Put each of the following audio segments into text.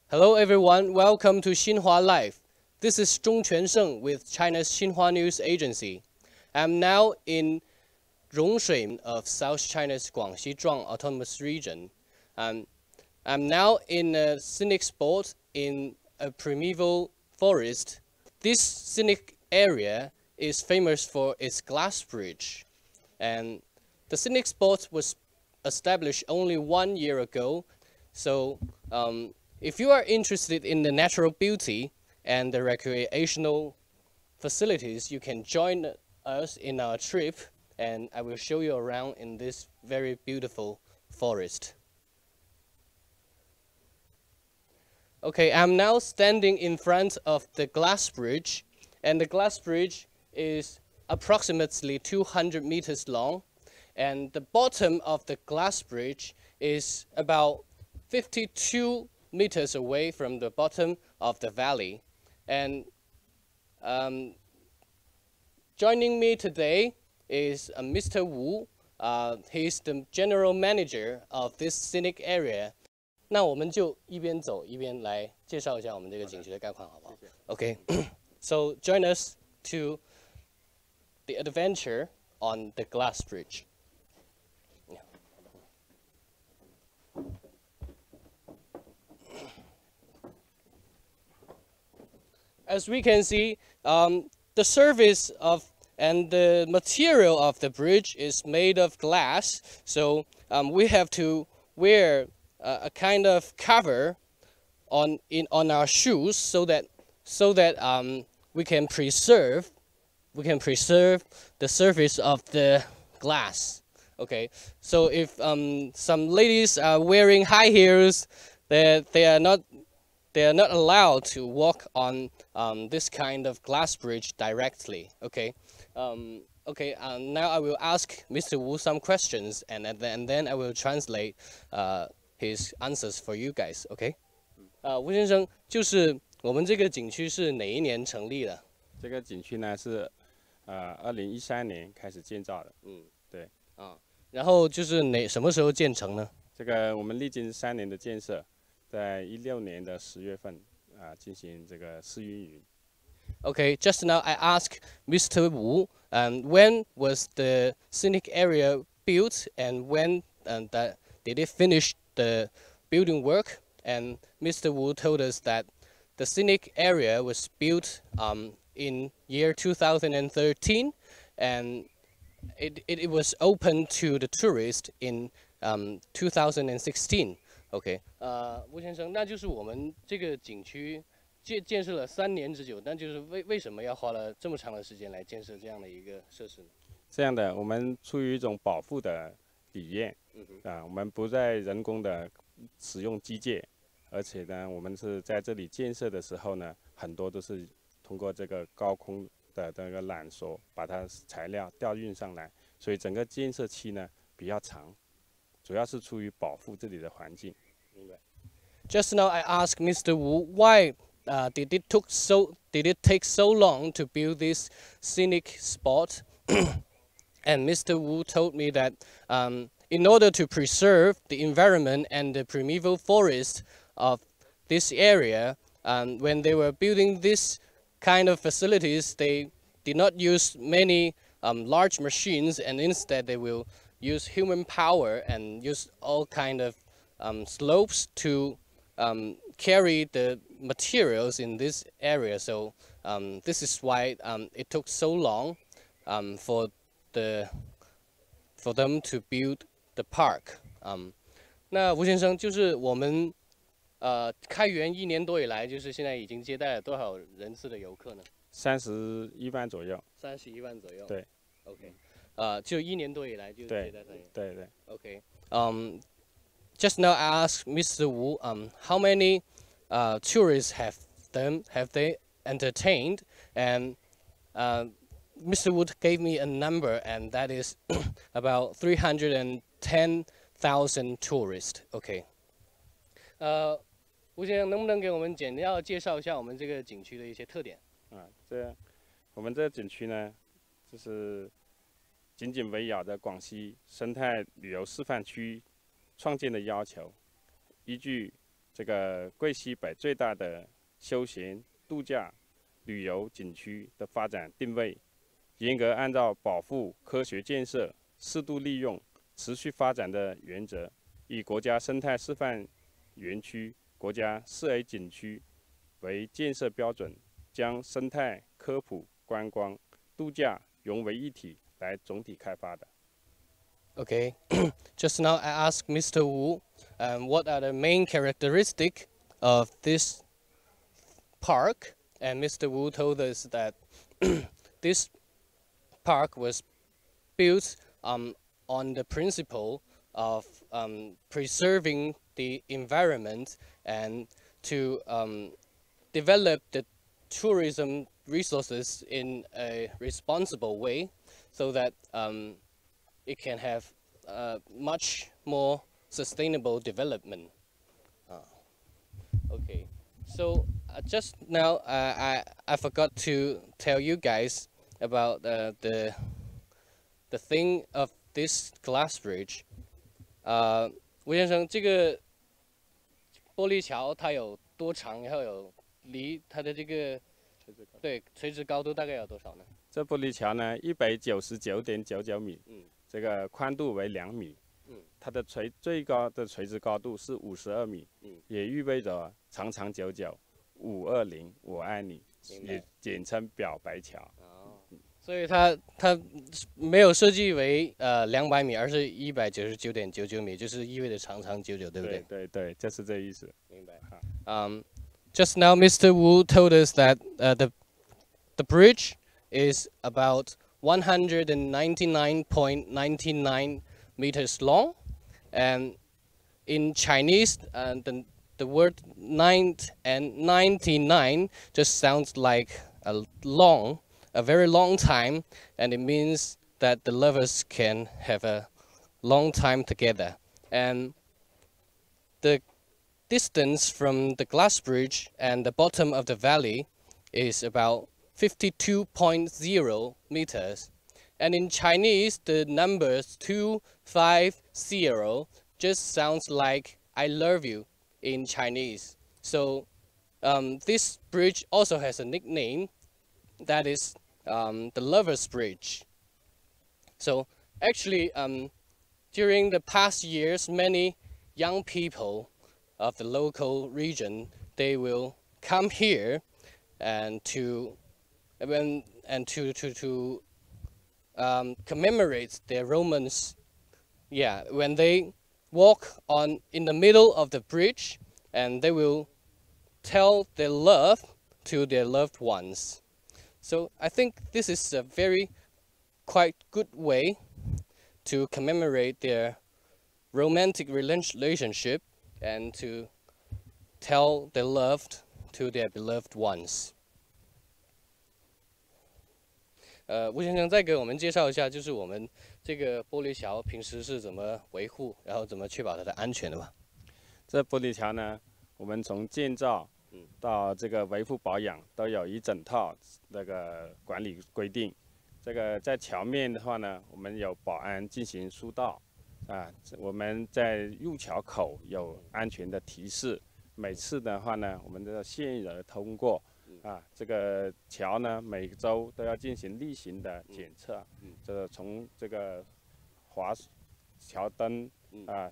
Hello everyone, welcome to Xinhua Live. This is Zhong Quansheng with China's Xinhua News Agency. I'm now in Rongshui of South China's Guangxi Zhuang Autonomous Region. I'm now in a scenic spot in a primeval forest. This scenic area is famous for its glass bridge. And the scenic spot was established only 1 year ago. So if you are interested in the natural beauty and the recreational facilities, you can join us in our trip, and I will show you around in this very beautiful forest. Okay, I'm now standing in front of the glass bridge, and the glass bridge is approximately 200 meters long, and the bottom of the glass bridge is about 52 meters away from the bottom of the valley. And joining me today is Mr. Wu. He's the general manager of this scenic area. 那我们就一边走一边来介绍一下我们这个景区的概况，好不好？ Okay, so join us to the adventure on the glass bridge. As we can see, the surface of and the material of the bridge is made of glass, so we have to wear a kind of cover on our shoes so that we can preserve the surface of the glass. Okay, so if some ladies are wearing high heels, they are not allowed to walk on this kind of glass bridge directly. Okay, now I will ask Mr. Wu some questions, and then I will translate his answers for you guys. Okay? 吴先生，就是我们这个景区是哪一年成立的？这个景区呢是2013年开始建造的。对。然后就是什么时候建成呢？这个我们历经3年的建设。 在16年的10月份进行这个试运营。Okay, just now I asked Mr. Wu, when was the scenic area built, and when did it finish the building work? And Mr. Wu told us that the scenic area was built in year 2013, and it was open to the tourists in 2016. OK， 吴先生，那就是我们这个景区建设了3年之久，但就是为什么要花了这么长的时间来建设这样的一个设施呢？这样的，我们出于一种保护的理念，我们不再人工的使用机械，而且呢，我们是在这里建设的时候呢，很多都是通过这个高空的这个缆索把它材料调运上来，所以整个建设期呢比较长。 主要是出于保护这里的环境。明白。Just now I asked Mr. Wu why did it take so long to build this scenic spot, and Mr. Wu told me that in order to preserve the environment and the primeval forest of this area, when they were building this kind of facilities, they did not use many large machines, and instead they will use human power and use all kind of slopes to carry the materials in this area. So this is why it took so long for them to build the park. 那吴先生，就是我们开园1年多以来，就是现在已经接待了多少人次的游客呢？31万左右。31万左右。对。OK。 就1年多以来就接待3年。对。Okay. Just now I asked Mr. Wu, how many tourists have they entertained? And Mr. Wu gave me a number, and that is about 310,000 tourists. Okay. 吴先生，能不能给我们简要介绍一下我们这个景区的一些特点？我们这个景区呢，就是 紧紧围绕着广西生态旅游示范区创建的要求，依据这个贵西北最大的休闲度假旅游景区的发展定位，严格按照保护、科学建设、适度利用、持续发展的原则，以国家生态示范园区、国家4A 景区为建设标准，将生态、科普、观光、度假融为一体来总体开发的。Okay, just now I asked Mr. Wu, what are the main characteristics of this park, and Mr. Wu told us that this park was built on the principle of preserving the environment and to develop the tourism resources in a responsible way, so that it can have much more sustainable development. Okay, so just now I forgot to tell you guys about the thing of this glass bridge. 吴先生，这个玻璃桥它有多长？然后有离它的这个对垂直高度大概有多少呢？这玻璃桥呢，199.99米，这个宽度为2米，它的最高的垂直高度是52米，也意味着长长久久520我爱你，也简称表白桥。所以它没有设计为200米，而是199.99米，就是意味着长长久久，对不对？对对，就是这意思。明白。Just now Mr. Wu told us that the bridge is about 199.99 meters long, and in Chinese, the word 9 and 99 just sounds like a very long time, and it means that the lovers can have a long time together. And the distance from the glass bridge and the bottom of the valley is about 52.0 meters. And in Chinese, the numbers 250 just sounds like I love you in Chinese. So this bridge also has a nickname, that is the Lovers Bridge. So actually, during the past years, many young people of the local region, they will come here and to commemorate their romance. Yeah, when they walk in the middle of the bridge, and they will tell their love to their loved ones. So I think this is a quite good way to commemorate their romantic relationship and to tell their love to their beloved ones. 吴先生再给我们介绍一下，就是我们这个玻璃桥平时是怎么维护，然后怎么确保它的安全的吧？这玻璃桥呢，我们从建造到这个维护保养都有一整套那个管理规定。这个在桥面的话呢，我们有保安进行疏导，我们在入桥口有安全的提示。每次的话呢，我们的线人通过，这个桥呢每周都要进行例行的检测，这个从这个桥灯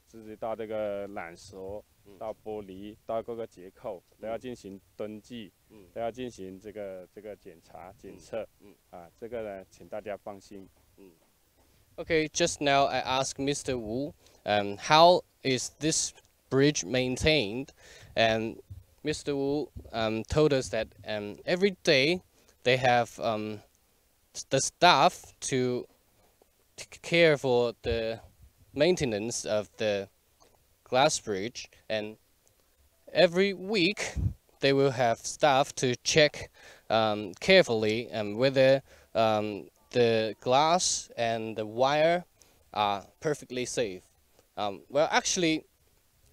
直接到这个缆索，到玻璃，到各个结构都要进行登记，都要进行这个检查检测，这个呢，请大家放心。Okay, just now I asked Mr. Wu, how is this bridge maintained? And Mr. Wu told us that every day they have the staff to care for the maintenance of the glass bridge, and every week they will have staff to check carefully whether the glass and the wire are perfectly safe. Well, actually,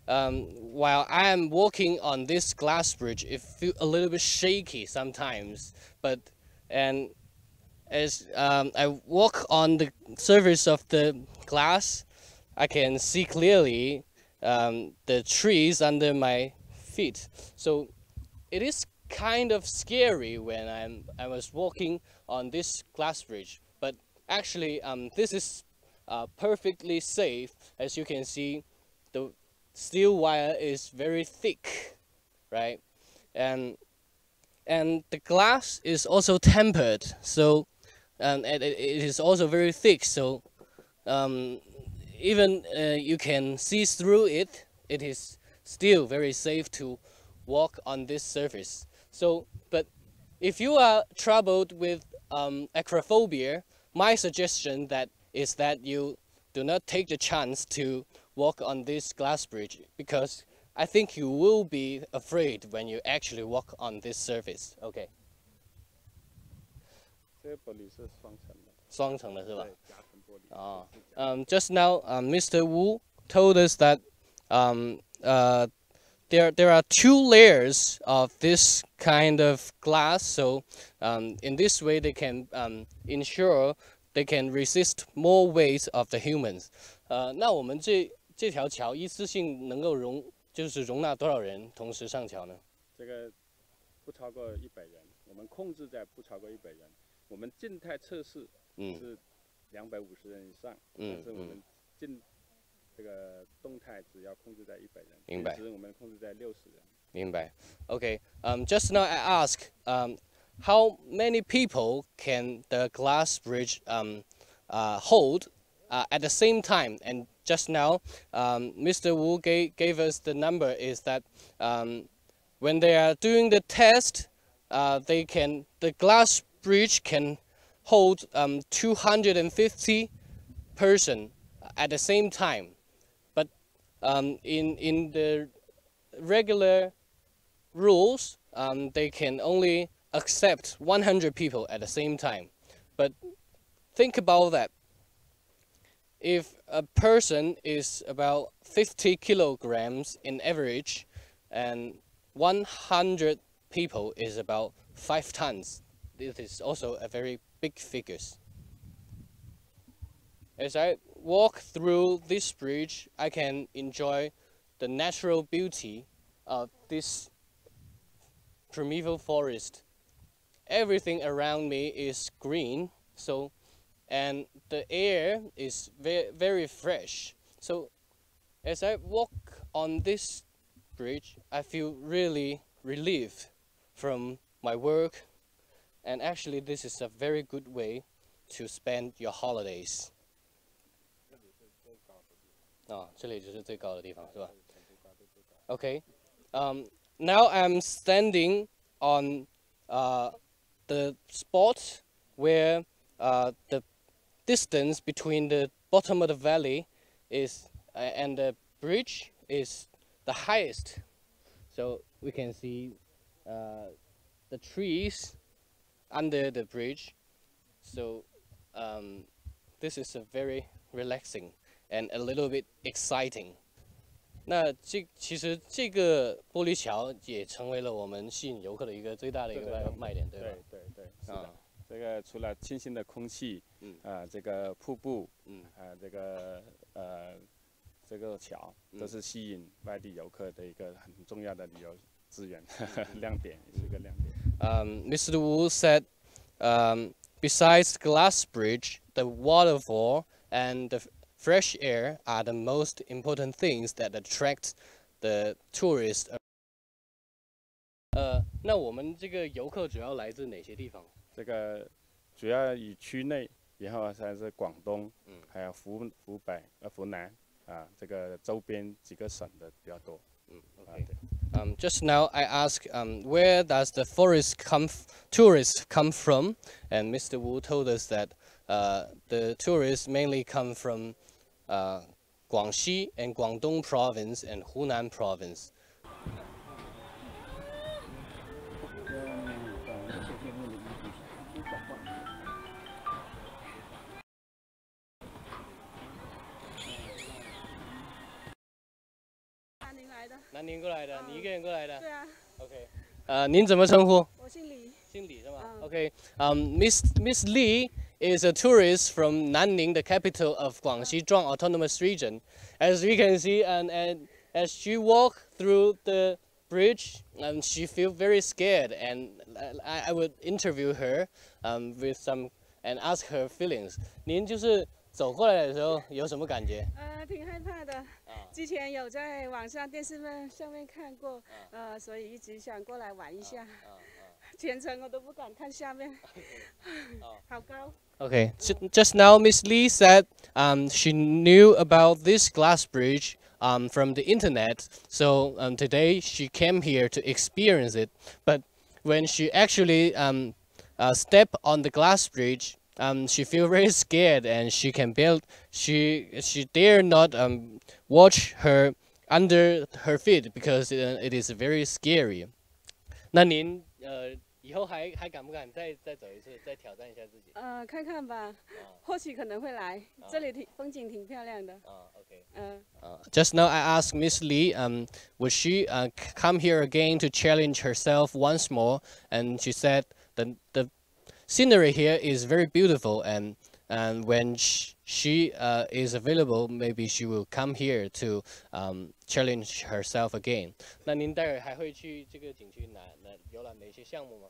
while I am walking on this glass bridge, it feels a little bit shaky sometimes, and as I walk on the surface of the glass, I can see clearly the trees under my feet. So it is kind of scary when I was walking on this glass bridge, but actually this is perfectly safe. As you can see, the steel wire is very thick, right? And the glass is also tempered, so it is also very thick. So even you can see through it. It is still very safe to walk on this surface. So, but if you are troubled with acrophobia, my suggestion is that you do not take the chance to walk on this glass bridge, because I think you will be afraid when you actually walk on this surface. Okay. 这个玻璃是双层的。双层的是吧？对，夹层玻璃。Just now, Mr. Wu told us that there are two layers of this kind of glass. So in this way, they can ensure they can resist more weight of the humans. 那我们这条桥一次性能够容纳多少人同时上桥呢？这个不超过100人，我们控制在不超过100人。我们静态测试是250人以上，但是我们这个动态只要控制在100人，明白。平时我们控制在60人。明白。Okay. Just now I asked, how many people can the glass bridge hold at the same time? And just now, Mr. Wu gave us the number. Is that when they are doing the test, the glass bridge can hold 250 person at the same time. But in the regular rules, they can only accept 100 people at the same time. But think about that. If a person is about 50 kilograms in average, and 100 people is about 5 tons, this is also a very big figures. As I walk through this bridge, I can enjoy the natural beauty of this primeval forest. Everything around me is green, and the air is very fresh. So as I walk on this bridge, I feel really relieved from my work, and actually this is a very good way to spend your holidays. 这里就是最高的地方，是吧？ Okay. Now I'm standing on the spot where the distance between the bottom of the valley and the bridge is the highest. So we can see the trees under the bridge. So this is a very relaxing and a little bit exciting. 那其实这个玻璃桥也成为了我们吸引游客的一个最大的一个卖点，对吧？对，是的。这个除了清新的空气，这个瀑布，这个桥，都是吸引外地游客的一个很重要的旅游资源亮点，是一个亮点。Mr. Wu said, besides glass bridge, the waterfall and the fresh air are the most important things that attract the tourists. 那我们这个游客主要来自哪些地方？这个主要以区内，然后还是广东，还有湖南这个周边几个省的比较多。Okay. Just now I asked, where does the tourists come from? And Mr. Wu told us that the tourists mainly come from Guangxi and Guangdong province and Hunan province. 南宁过来的，你一个人过来的？对啊。OK。您怎么称呼？我姓李。姓李是吗？OK。Miss Li is a tourist from Nanning, the capital of Guangxi Zhuang Autonomous Region. As we can see, and as she walks through the bridge, she feel very scared, and I would interview her with some and ask her feelings. 您就是走过来的时候有什么感觉？挺害怕的。之前有在网上电视上面看过，所以一直想过来玩一下。全程我都不敢看下面，好高。Okay, just now Miss Lee said she knew about this glass bridge from the internet, so today she came here to experience it. But when she actually step on the glass bridge, she feel very scared, and she dare not watch her under her feet because it is very scary. 那您以后还敢不敢再走一次，再挑战一下自己？看看吧，或许可能会来。这里风景挺漂亮的。OK。Just now I asked Miss Lee, would she come here again to challenge herself once more? And she said the scenery here is very beautiful, and when she is available, maybe she will come here to challenge herself again. 那您待会还会去这个景区游览哪些项目吗？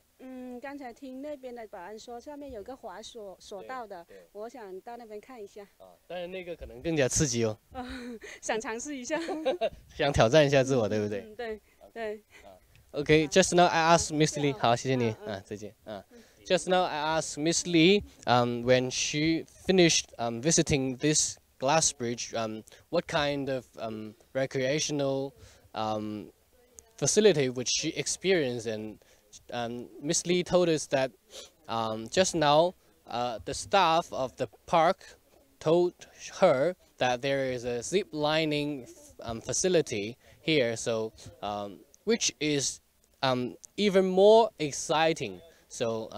刚才听那边的保安说上面有个滑索道的，我想到那边看一下。当然那个可能更加刺激哦。想尝试一下。想挑战一下自我，对不对？对。Okay, just now I asked Miss Lee. 好，谢谢你。再见。Just now I asked Miss Lee when she finished visiting this glass bridge, what kind of recreational facility would she experience? And Miss Lee told us that just now the staff of the park told her that there is a zip lining facility here, so which is even more exciting. So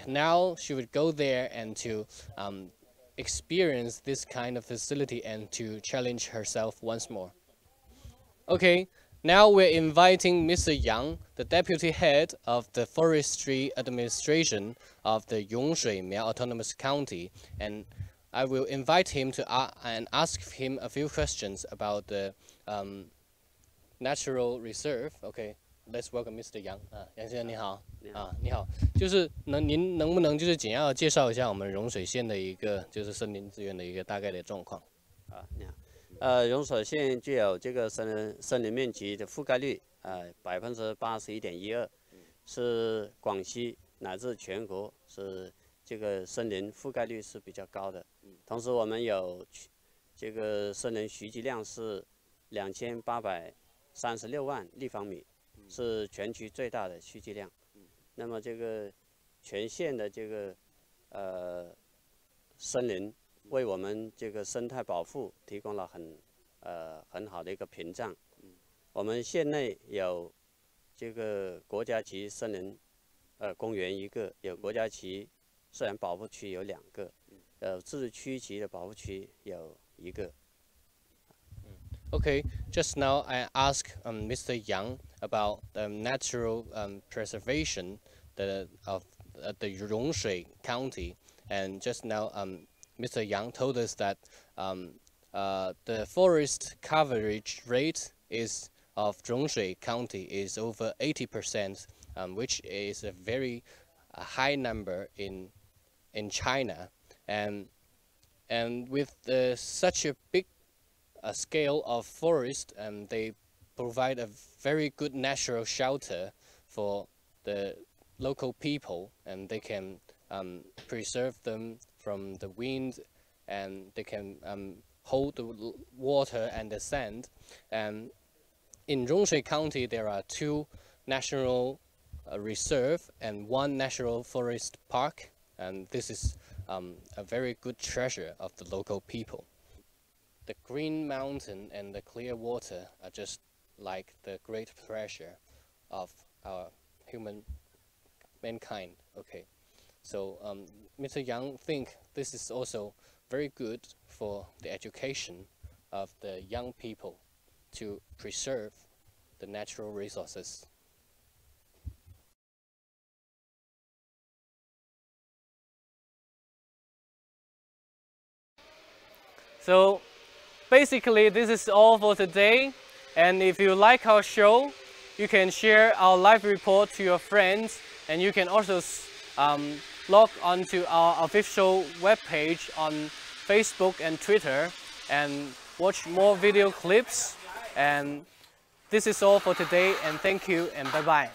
now she would go there and to experience this kind of facility and to challenge herself once more. Okay, now we're inviting Mr. Yang, the deputy head of the forestry administration of the Yongshui Miao Autonomous County, and I will invite him to and ask him a few questions about the natural reserve. Okay. Let's welcome Mr. Yang. 杨先生你好。你好。就是您能不能就是简要介绍一下我们融水县的一个就是森林资源的一个大概的状况？你好。融水县具有这个森林面积的覆盖率81.12%，是广西乃至全国是这个森林覆盖率是比较高的。同时我们有这个森林蓄积量是2836万立方米。是全区最大的蓄积量，那么这个全县的这个森林为我们这个生态保护提供了很好的一个屏障。我们县内有这个国家级森林公园1个，有国家级自然保护区有2个，自区级的保护区有1个。Okay, just now I asked Mr. Yang about the natural preservation of the Yongshui County, and just now Mr. Yang told us that the forest coverage rate of Yongshui County is over 80%, which is a very high number in China, and with such a big scale of forest, they provide a very good natural shelter for the local people, and they can preserve them from the wind, and they can hold the water and the sand. And in Yongshui County there are 2 national reserve and 1 national forest park, and this is a very good treasure of the local people. The green mountain and the clear water are just like the great treasure of our mankind. Okay, so Mr. Yang think this is also very good for the education of the young people to preserve the natural resources. So basically, this is all for today, And if you like our show, you can share our live report to your friends, and you can also log onto our official webpage on Facebook and Twitter and watch more video clips. And this is all for today, and thank you and bye-bye.